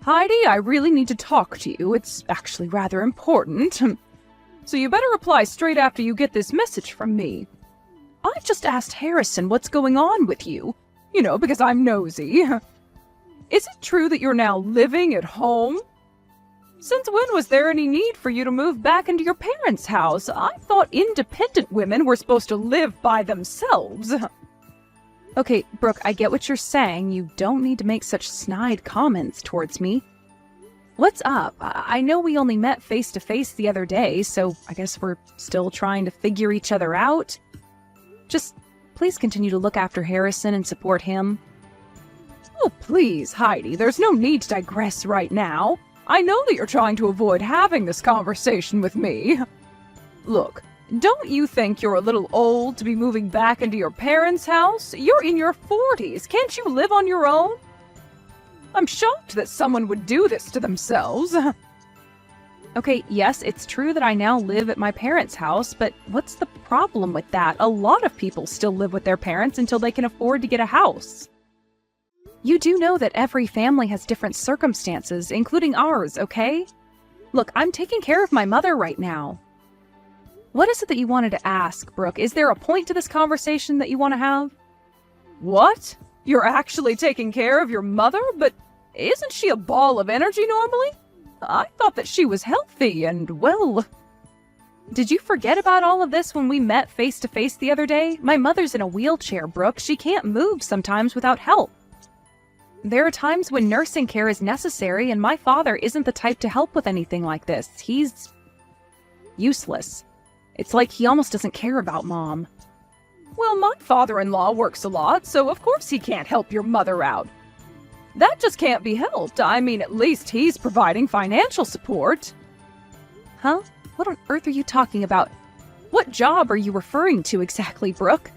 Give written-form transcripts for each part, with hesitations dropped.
Heidi, I really need to talk to you. It's actually rather important. So you better reply straight after you get this message from me. I just asked Harrison what's going on with you. You know, because I'm nosy. Is it true that you're now living at home? Since when was there any need for you to move back into your parents' house? I thought independent women were supposed to live by themselves. Okay, Brooke, I get what you're saying. You don't need to make such snide comments towards me. What's up? I know we only met face-to-face the other day, so I guess we're still trying to figure each other out. Just please continue to look after Harrison and support him. Oh, please, Heidi, there's no need to digress right now. I know that you're trying to avoid having this conversation with me. Look, don't you think you're a little old to be moving back into your parents' house? You're in your 40s. Can't you live on your own? I'm shocked that someone would do this to themselves. Okay, yes, it's true that I now live at my parents' house, but what's the problem with that? A lot of people still live with their parents until they can afford to get a house. You do know that every family has different circumstances, including ours, okay? Look, I'm taking care of my mother right now. What is it that you wanted to ask, Brooke? Is there a point to this conversation that you want to have? What? You're actually taking care of your mother? But isn't she a ball of energy normally? I thought that she was healthy and, well... Did you forget about all of this when we met face-to-face the other day? My mother's in a wheelchair, Brooke. She can't move sometimes without help. There are times when nursing care is necessary, and my father isn't the type to help with anything like this. He's... useless. It's like he almost doesn't care about Mom. Well, my father-in-law works a lot, so of course he can't help your mother out. That just can't be helped. I mean, at least he's providing financial support. Huh? What on earth are you talking about? What job are you referring to exactly, Brooke?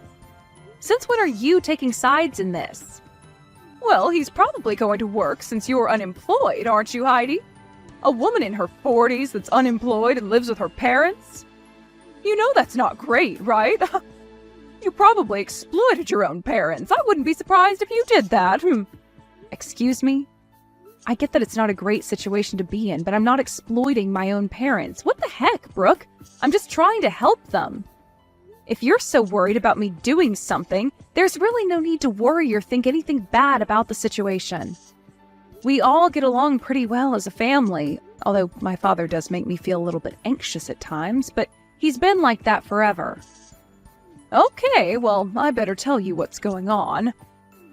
Since when are you taking sides in this? Well, he's probably going to work since you're unemployed, aren't you, Heidi? A woman in her 40s that's unemployed and lives with her parents? You know that's not great, right? You probably exploited your own parents. I wouldn't be surprised if you did that. Excuse me? I get that it's not a great situation to be in, but I'm not exploiting my own parents. What the heck, Brooke? I'm just trying to help them. If you're so worried about me doing something, there's really no need to worry or think anything bad about the situation. We all get along pretty well as a family, although my father does make me feel a little bit anxious at times, but he's been like that forever. Okay, well, I better tell you what's going on.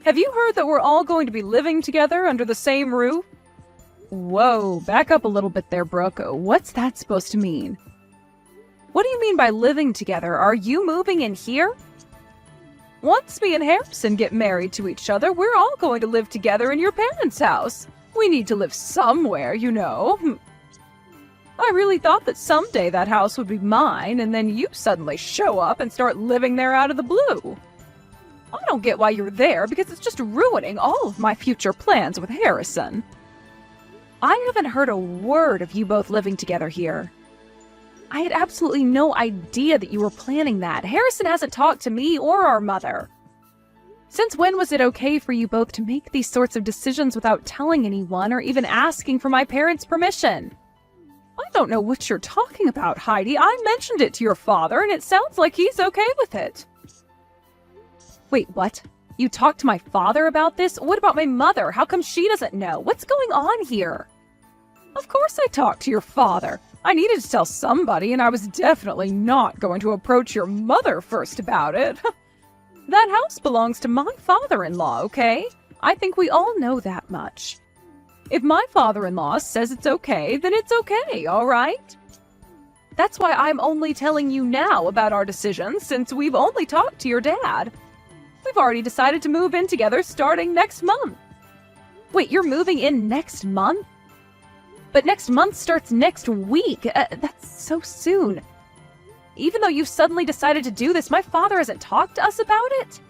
Have you heard that we're all going to be living together under the same roof? Whoa, back up a little bit there, Brooke. What's that supposed to mean? What do you mean by living together? Are you moving in here? Once me and Harrison get married to each other, we're all going to live together in your parents' house. We need to live somewhere, you know. I really thought that someday that house would be mine, and then you suddenly show up and start living there out of the blue. I don't get why you're there, because it's just ruining all of my future plans with Harrison. I haven't heard a word of you both living together here. I had absolutely no idea that you were planning that. Harrison hasn't talked to me or our mother. Since when was it okay for you both to make these sorts of decisions without telling anyone or even asking for my parents' permission? I don't know what you're talking about, Heidi. I mentioned it to your father, and it sounds like he's okay with it. Wait, what? You talked to my father about this? What about my mother? How come she doesn't know? What's going on here? Of course I talked to your father. I needed to tell somebody, and I was definitely not going to approach your mother first about it. That house belongs to my father-in-law, okay? I think we all know that much. If my father-in-law says it's okay, then it's okay, all right? That's why I'm only telling you now about our decisions, since we've only talked to your dad. We've already decided to move in together starting next month. Wait, you're moving in next month? But next month starts next week. That's so soon. Even though you've suddenly decided to do this, my father hasn't talked to us about it.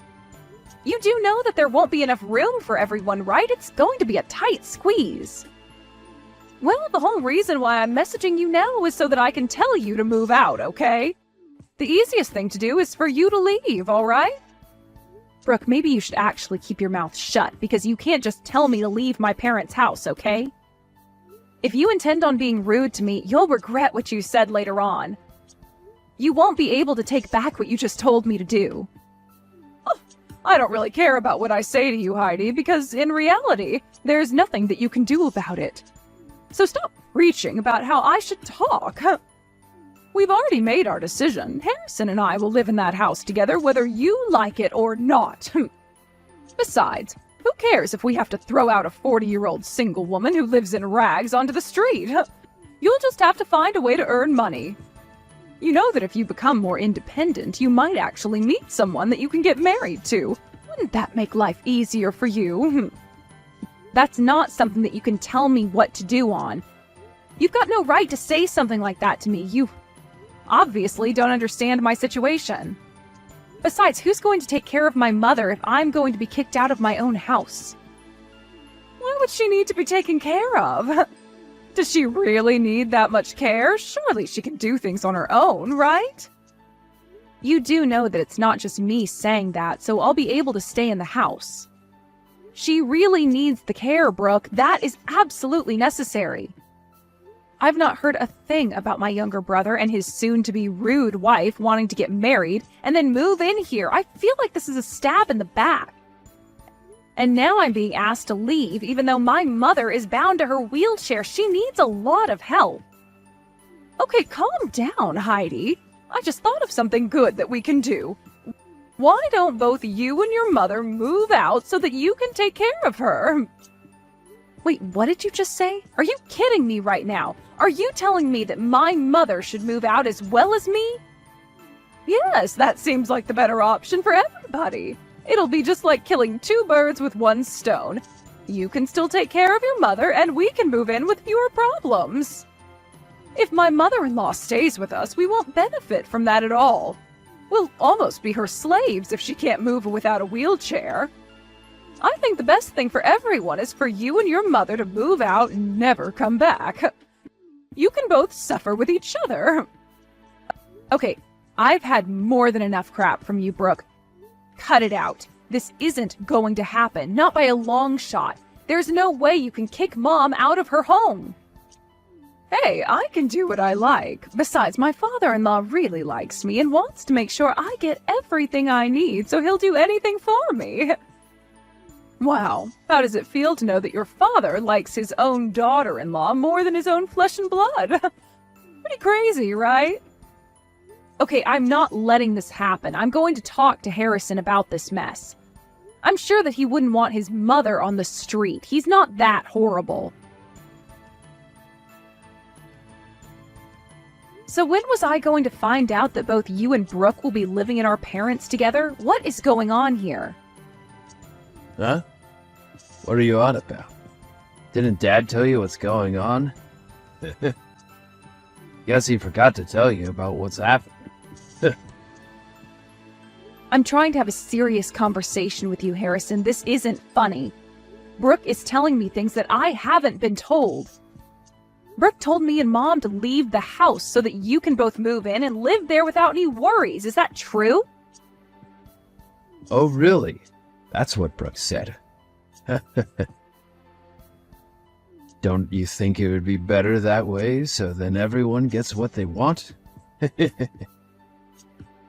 You do know that there won't be enough room for everyone, right? It's going to be a tight squeeze. Well, the whole reason why I'm messaging you now is so that I can tell you to move out, okay? The easiest thing to do is for you to leave, all right? Brooke, maybe you should actually keep your mouth shut, because you can't just tell me to leave my parents' house, okay? If you intend on being rude to me, you'll regret what you said later on. You won't be able to take back what you just told me to do. Oh, I don't really care about what I say to you, Heidi, because in reality, there's nothing that you can do about it. So stop preaching about how I should talk. We've already made our decision. Harrison and I will live in that house together whether you like it or not. Besides, who cares if we have to throw out a 40-year-old single woman who lives in rags onto the street? You'll just have to find a way to earn money. You know that if you become more independent, you might actually meet someone that you can get married to. Wouldn't that make life easier for you? That's not something that you can tell me what to do on. You've got no right to say something like that to me. You obviously don't understand my situation. Besides, who's going to take care of my mother if I'm going to be kicked out of my own house? Why would she need to be taken care of? Does she really need that much care? Surely she can do things on her own, right? You do know that it's not just me saying that, so I'll be able to stay in the house. She really needs the care, Brooke. That is absolutely necessary. I've not heard a thing about my younger brother and his soon-to-be rude wife wanting to get married and then move in here. I feel like this is a stab in the back. And now I'm being asked to leave even though my mother is bound to her wheelchair. She needs a lot of help. Okay, calm down, Heidi. I just thought of something good that we can do. Why don't both you and your mother move out so that you can take care of her? Wait, what did you just say? Are you kidding me right now? Are you telling me that my mother should move out as well as me? Yes, that seems like the better option for everybody. It'll be just like killing two birds with one stone. You can still take care of your mother, and we can move in with fewer problems. If my mother-in-law stays with us, we won't benefit from that at all. We'll almost be her slaves if she can't move without a wheelchair. I think the best thing for everyone is for you and your mother to move out and never come back. You can both suffer with each other. Okay, I've had more than enough crap from you, Brooke. Cut it out. This isn't going to happen, not by a long shot. There's no way you can kick Mom out of her home. Hey, I can do what I like. Besides, my father-in-law really likes me and wants to make sure I get everything I need, so he'll do anything for me. Wow, how does it feel to know that your father likes his own daughter-in-law more than his own flesh and blood? Pretty crazy, right? Okay, I'm not letting this happen. I'm going to talk to Harrison about this mess. I'm sure that he wouldn't want his mother on the street. He's not that horrible. So when was I going to find out that both you and Brooke will be living in our parents together? What is going on here? Huh? What are you on about? Didn't Dad tell you what's going on? Guess he forgot to tell you about what's happening. I'm trying to have a serious conversation with you, Harrison. This isn't funny. Brooke is telling me things that I haven't been told. Brooke told me and Mom to leave the house so that you can both move in and live there without any worries. Is that true? Oh, really? That's what Brooke said. Don't you think it would be better that way, so then everyone gets what they want?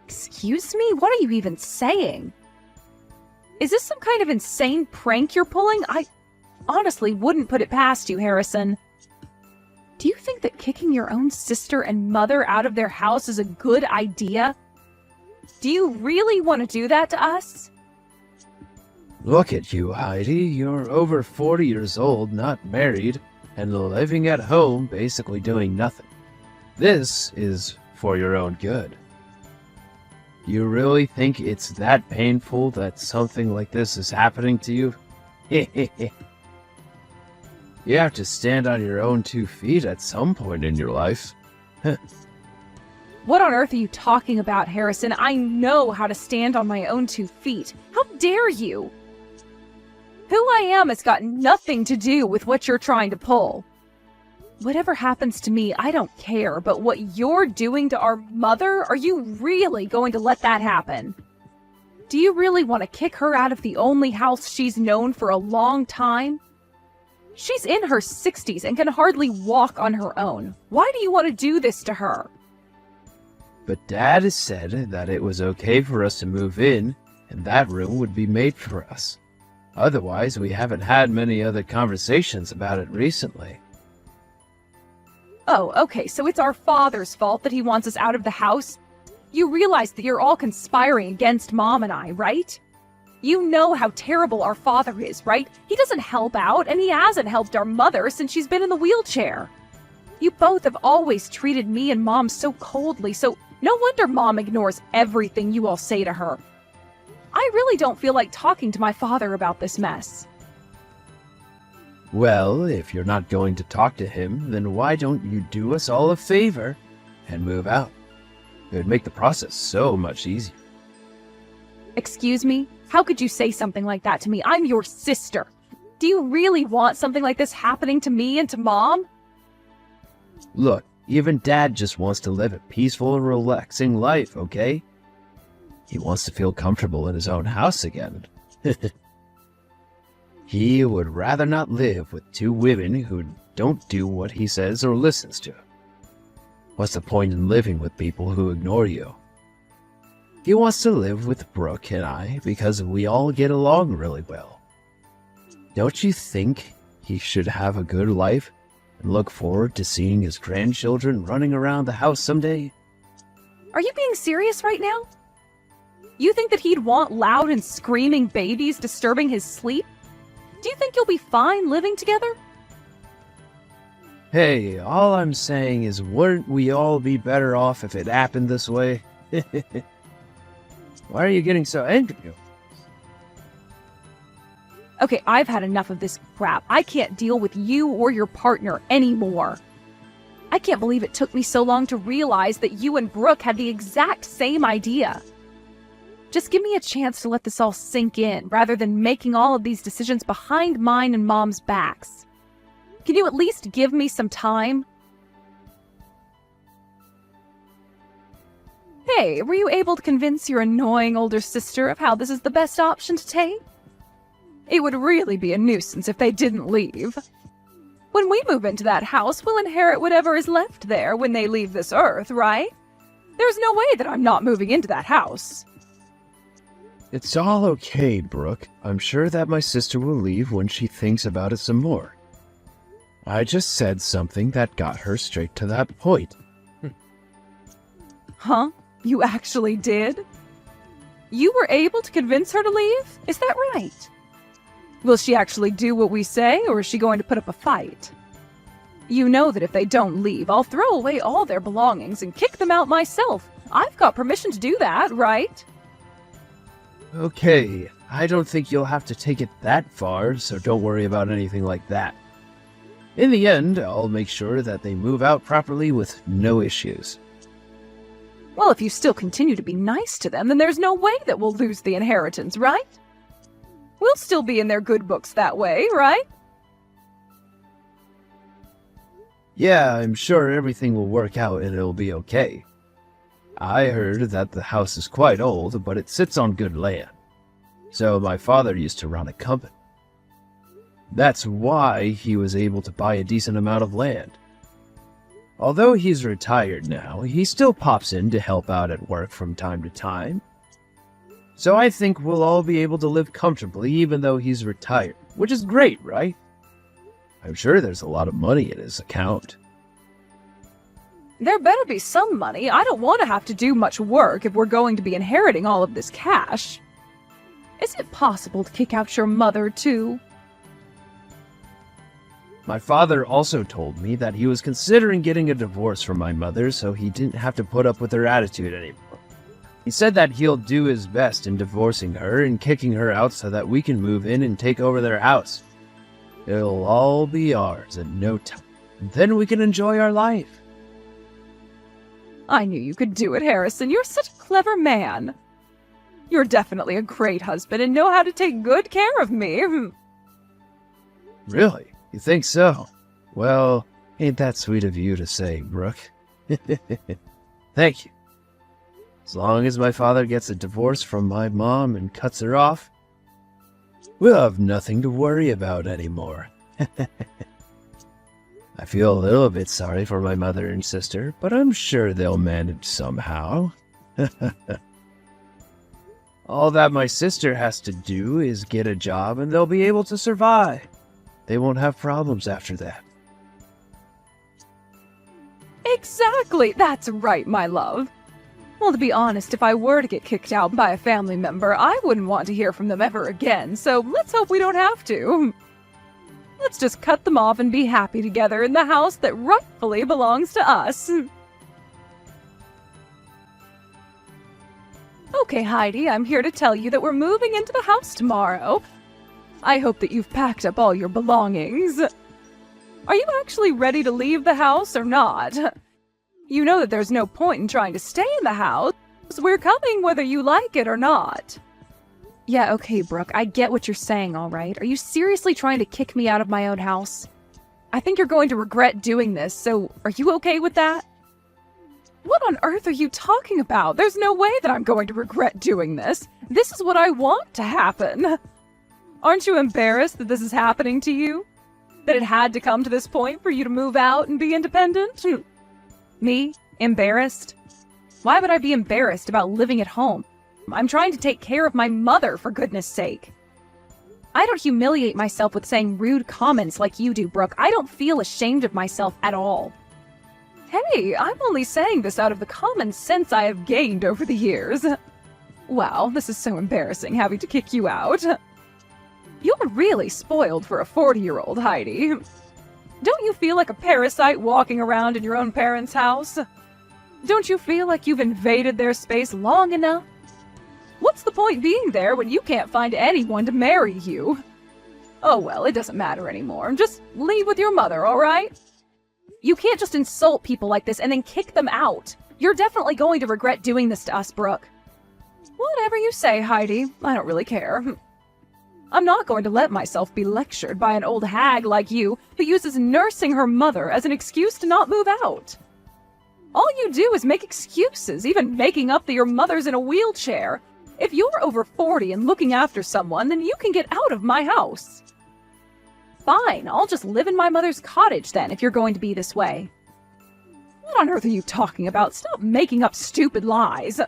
Excuse me? What are you even saying? Is this some kind of insane prank you're pulling? I honestly wouldn't put it past you, Harrison. Do you think that kicking your own sister and mother out of their house is a good idea? Do you really want to do that to us? Look at you, Heidi. You're over 40 years old, not married, and living at home, basically doing nothing. This is for your own good. You really think it's that painful that something like this is happening to you? You have to stand on your own 2 feet at some point in your life. What on earth are you talking about, Harrison? I know how to stand on my own 2 feet. How dare you? Who I am has got nothing to do with what you're trying to pull. Whatever happens to me, I don't care, but what you're doing to our mother, are you really going to let that happen? Do you really want to kick her out of the only house she's known for a long time? She's in her 60s and can hardly walk on her own. Why do you want to do this to her? But Dad has said that it was okay for us to move in, and that room would be made for us. Otherwise, we haven't had many other conversations about it recently. Oh, okay, so it's our father's fault that he wants us out of the house? You realize that you're all conspiring against Mom and I, right? You know how terrible our father is, right? He doesn't help out, and he hasn't helped our mother since she's been in the wheelchair. You both have always treated me and Mom so coldly, so no wonder Mom ignores everything you all say to her. I really don't feel like talking to my father about this mess. Well, if you're not going to talk to him, then why don't you do us all a favor and move out? It would make the process so much easier. Excuse me? How could you say something like that to me? I'm your sister. Do you really want something like this happening to me and to Mom? Look, even Dad just wants to live a peaceful and relaxing life, okay? He wants to feel comfortable in his own house again. He would rather not live with two women who don't do what he says or listens to. What's the point in living with people who ignore you? He wants to live with Brooke and I because we all get along really well. Don't you think he should have a good life and look forward to seeing his grandchildren running around the house someday? Are you being serious right now? You think that he'd want loud and screaming babies disturbing his sleep? Do you think you'll be fine living together? Hey, all I'm saying is, wouldn't we all be better off if it happened this way? Why are you getting so angry? Okay, I've had enough of this crap. I can't deal with you or your partner anymore. I can't believe it took me so long to realize that you and Brooke had the exact same idea. Just give me a chance to let this all sink in, rather than making all of these decisions behind mine and Mom's backs. Can you at least give me some time? Hey, were you able to convince your annoying older sister of how this is the best option to take? It would really be a nuisance if they didn't leave. When we move into that house, we'll inherit whatever is left there when they leave this earth, right? There's no way that I'm not moving into that house. It's all okay, Brooke. I'm sure that my sister will leave when she thinks about it some more. I just said something that got her straight to that point. Huh? You actually did? You were able to convince her to leave? Is that right? Will she actually do what we say, or is she going to put up a fight? You know that if they don't leave, I'll throw away all their belongings and kick them out myself. I've got permission to do that, right? Okay, I don't think you'll have to take it that far, so don't worry about anything like that. In the end, I'll make sure that they move out properly with no issues. Well, if you still continue to be nice to them, then there's no way that we'll lose the inheritance, right? We'll still be in their good books that way, right? Yeah, I'm sure everything will work out and it'll be okay. I heard that the house is quite old, but it sits on good land. So my father used to run a company. That's why he was able to buy a decent amount of land. Although he's retired now, he still pops in to help out at work from time to time. So I think we'll all be able to live comfortably even though he's retired, which is great, right? I'm sure there's a lot of money in his account. There better be some money. I don't want to have to do much work if we're going to be inheriting all of this cash. Is it possible to kick out your mother, too? My father also told me that he was considering getting a divorce from my mother so he didn't have to put up with her attitude anymore. He said that he'll do his best in divorcing her and kicking her out so that we can move in and take over their house. It'll all be ours in no time. Then we can enjoy our life. I knew you could do it, Harrison. You're such a clever man. You're definitely a great husband and know how to take good care of me. Really? You think so? Well, ain't that sweet of you to say, Brooke. Thank you. As long as my father gets a divorce from my mom and cuts her off, we'll have nothing to worry about anymore, I feel a little bit sorry for my mother and sister, but I'm sure they'll manage somehow. All that my sister has to do is get a job and they'll be able to survive. They won't have problems after that. Exactly, that's right, my love. Well, to be honest, if I were to get kicked out by a family member, I wouldn't want to hear from them ever again, so let's hope we don't have to. Let's just cut them off and be happy together in the house that rightfully belongs to us. Okay, Heidi, I'm here to tell you that we're moving into the house tomorrow. I hope that you've packed up all your belongings. Are you actually ready to leave the house or not? You know that there's no point in trying to stay in the house. We're coming whether you like it or not. Yeah, okay, Brooke, I get what you're saying, all right. Are you seriously trying to kick me out of my own house? I think you're going to regret doing this, so are you okay with that? What on earth are you talking about? There's no way that I'm going to regret doing this. This is what I want to happen. Aren't you embarrassed that this is happening to you? That it had to come to this point for you to move out and be independent? Me? Embarrassed? Why would I be embarrassed about living at home? I'm trying to take care of my mother, for goodness sake. I don't humiliate myself with saying rude comments like you do, Brooke. I don't feel ashamed of myself at all. Hey, I'm only saying this out of the common sense I have gained over the years. Wow, this is so embarrassing having to kick you out. You're really spoiled for a 40-year-old, Heidi. Don't you feel like a parasite walking around in your own parents' house? Don't you feel like you've invaded their space long enough? What's the point being there when you can't find anyone to marry you? Oh well, it doesn't matter anymore. Just leave with your mother, alright? You can't just insult people like this and then kick them out. You're definitely going to regret doing this to us, Brooke. Whatever you say, Heidi. I don't really care. I'm not going to let myself be lectured by an old hag like you who uses nursing her mother as an excuse to not move out. All you do is make excuses, even making up that your mother's in a wheelchair. If you're over 40 and looking after someone, then you can get out of my house. Fine, I'll just live in my mother's cottage then, if you're going to be this way. What on earth are you talking about? Stop making up stupid lies.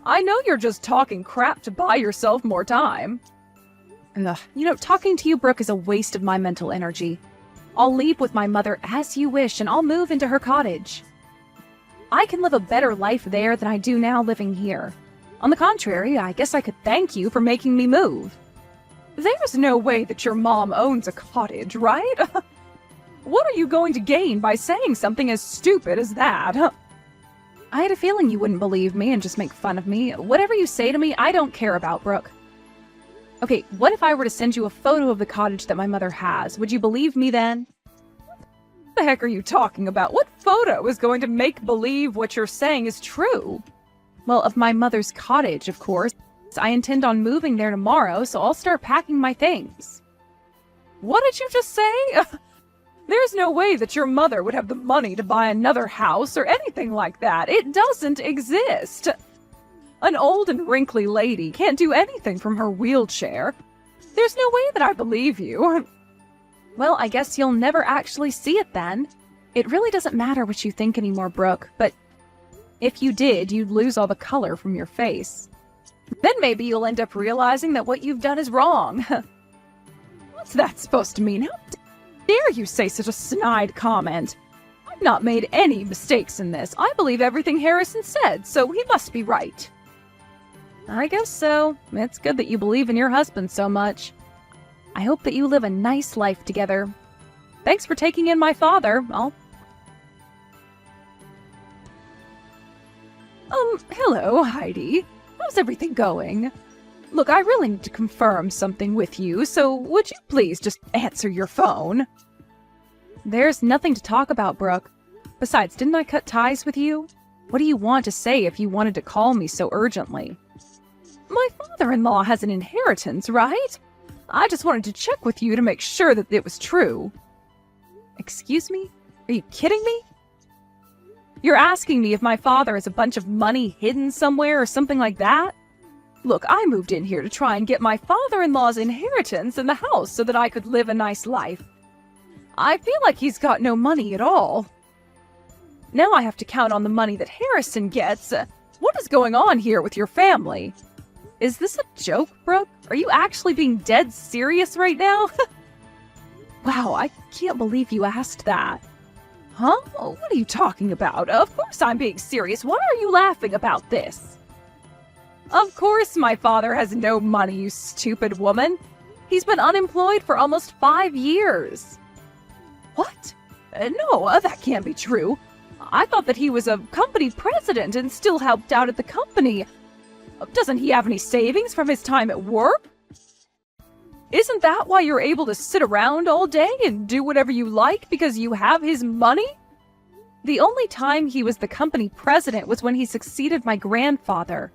I know you're just talking crap to buy yourself more time. Ugh, talking to you, Brooke, is a waste of my mental energy. I'll leave with my mother as you wish, and I'll move into her cottage. I can live a better life there than I do now living here. On the contrary, I guess I could thank you for making me move. There's no way that your mom owns a cottage, right? What are you going to gain by saying something as stupid as that? I had a feeling you wouldn't believe me and just make fun of me. Whatever you say to me, I don't care about, Brooke. Okay, what if I were to send you a photo of the cottage that my mother has? Would you believe me then? What the heck are you talking about? What photo is going to make believe what you're saying is true? Well, of my mother's cottage, of course. I intend on moving there tomorrow, so I'll start packing my things. What did you just say? There's no way that your mother would have the money to buy another house or anything like that. It doesn't exist. An old and wrinkly lady can't do anything from her wheelchair. There's no way that I believe you. Well, I guess you'll never actually see it then. It really doesn't matter what you think anymore, Brooke, but if you did, you'd lose all the color from your face. Then maybe you'll end up realizing that what you've done is wrong. What's that supposed to mean? How dare you say such a snide comment? I've not made any mistakes in this. I believe everything Harrison said, so he must be right. I guess so. It's good that you believe in your husband so much. I hope that you live a nice life together. Thanks for taking in my father. Hello, Heidi. How's everything going? Look, I really need to confirm something with you, so would you please just answer your phone? There's nothing to talk about, Brooke. Besides, didn't I cut ties with you? What do you want to say if you wanted to call me so urgently? My father-in-law has an inheritance, right? I just wanted to check with you to make sure that it was true. Excuse me? Are you kidding me? You're asking me if my father has a bunch of money hidden somewhere or something like that? Look, I moved in here to try and get my father-in-law's inheritance in the house so that I could live a nice life. I feel like he's got no money at all. Now I have to count on the money that Harrison gets. What is going on here with your family? Is this a joke, Brooke? Are you actually being dead serious right now? Wow, I can't believe you asked that. Huh? What are you talking about? Of course I'm being serious. Why are you laughing about this? Of course my father has no money, you stupid woman. He's been unemployed for almost 5 years. What? No, that can't be true. I thought that he was a company president and still helped out at the company. Doesn't he have any savings from his time at work? Isn't that why you're able to sit around all day and do whatever you like because you have his money? The only time he was the company president was when he succeeded my grandfather.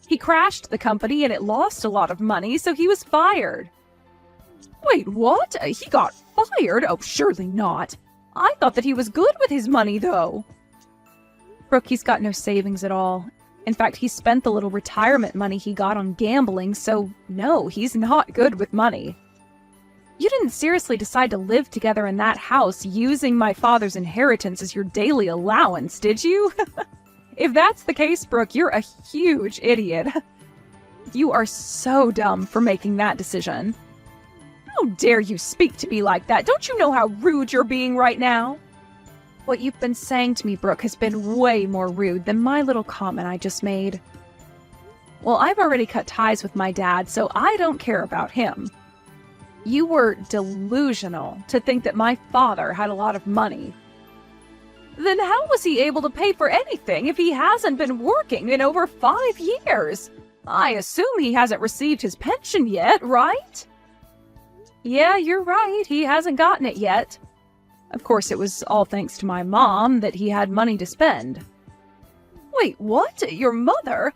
He crashed the company and it lost a lot of money, so he was fired. Wait, what? He got fired? Oh, surely not. I thought that he was good with his money, though. Brooke, he's got no savings at all. In fact, he spent the little retirement money he got on gambling, so no, he's not good with money. You didn't seriously decide to live together in that house using my father's inheritance as your daily allowance, did you? If that's the case, Brooke, you're a huge idiot. You are so dumb for making that decision. How dare you speak to me like that? Don't you know how rude you're being right now? What you've been saying to me, Brooke, has been way more rude than my little comment I just made. Well, I've already cut ties with my dad, so I don't care about him. You were delusional to think that my father had a lot of money. Then how was he able to pay for anything if he hasn't been working in over 5 years? I assume he hasn't received his pension yet, right? Yeah, you're right. He hasn't gotten it yet. Of course, it was all thanks to my mom that he had money to spend. Wait, what? Your mother?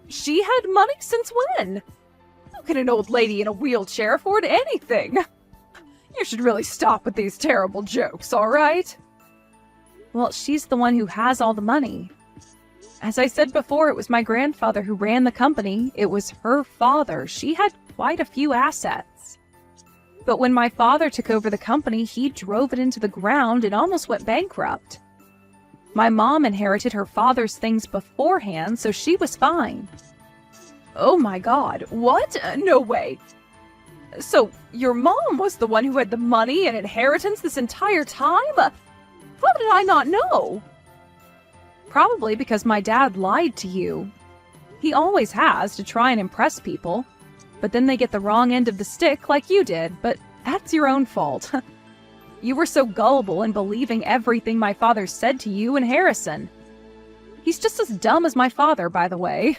She had money since when? How can an old lady in a wheelchair afford anything? You should really stop with these terrible jokes, all right? Well, she's the one who has all the money. As I said before, it was my grandfather who ran the company. It was her father. She had quite a few assets. But when my father took over the company, he drove it into the ground and almost went bankrupt. My mom inherited her father's things beforehand, so she was fine. Oh my God, what? No way. So, your mom was the one who had the money and inheritance this entire time? How did I not know? Probably because my dad lied to you. He always has to try and impress people. But then they get the wrong end of the stick like you did, but that's your own fault. You were so gullible in believing everything my father said to you and Harrison. He's just as dumb as my father, by the way.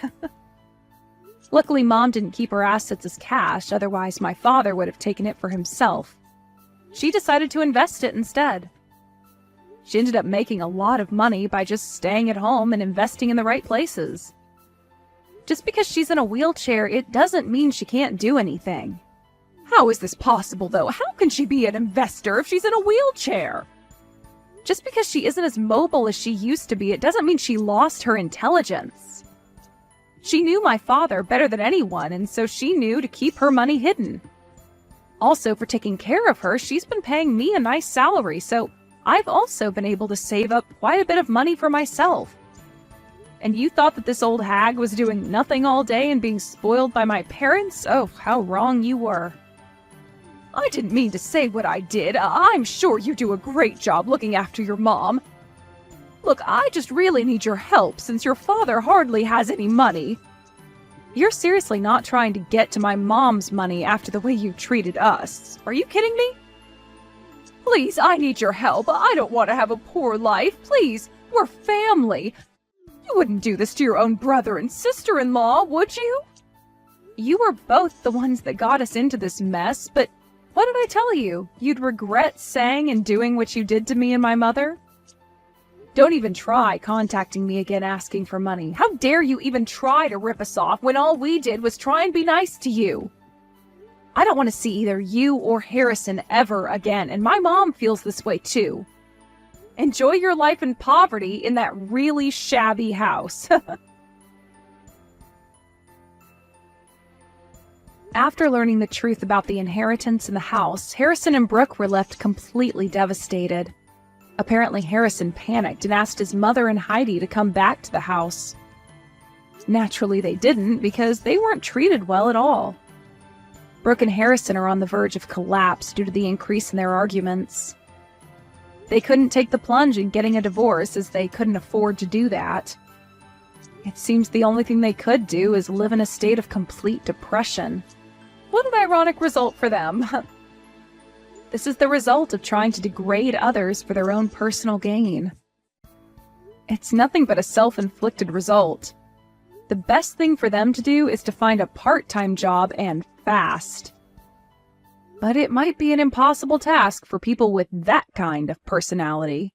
Luckily, Mom didn't keep her assets as cash, otherwise my father would have taken it for himself. She decided to invest it instead. She ended up making a lot of money by just staying at home and investing in the right places. Just because she's in a wheelchair, it doesn't mean she can't do anything. How is this possible, though? How can she be an investor if she's in a wheelchair? Just because she isn't as mobile as she used to be, it doesn't mean she lost her intelligence. She knew my father better than anyone, and so she knew to keep her money hidden. Also, for taking care of her, she's been paying me a nice salary, so I've also been able to save up quite a bit of money for myself. And you thought that this old hag was doing nothing all day and being spoiled by my parents? Oh, how wrong you were. I didn't mean to say what I did. I'm sure you do a great job looking after your mom. Look, I just really need your help since your father hardly has any money. You're seriously not trying to get to my mom's money after the way you treated us. Are you kidding me? Please, I need your help. I don't want to have a poor life. Please, we're family. You wouldn't do this to your own brother and sister-in-law, would you? You were both the ones that got us into this mess, but what did I tell you? You'd regret saying and doing what you did to me and my mother? Don't even try contacting me again asking for money. How dare you even try to rip us off when all we did was try and be nice to you? I don't want to see either you or Harrison ever again, and my mom feels this way too. Enjoy your life in poverty in that really shabby house. After learning the truth about the inheritance in the house, Harrison and Brooke were left completely devastated. Apparently, Harrison panicked and asked his mother and Heidi to come back to the house. Naturally, they didn't, because they weren't treated well at all. Brooke and Harrison are on the verge of collapse due to the increase in their arguments. They couldn't take the plunge in getting a divorce, as they couldn't afford to do that. It seems the only thing they could do is live in a state of complete depression. What an ironic result for them. This is the result of trying to degrade others for their own personal gain. It's nothing but a self-inflicted result. The best thing for them to do is to find a part-time job and fast. But it might be an impossible task for people with that kind of personality.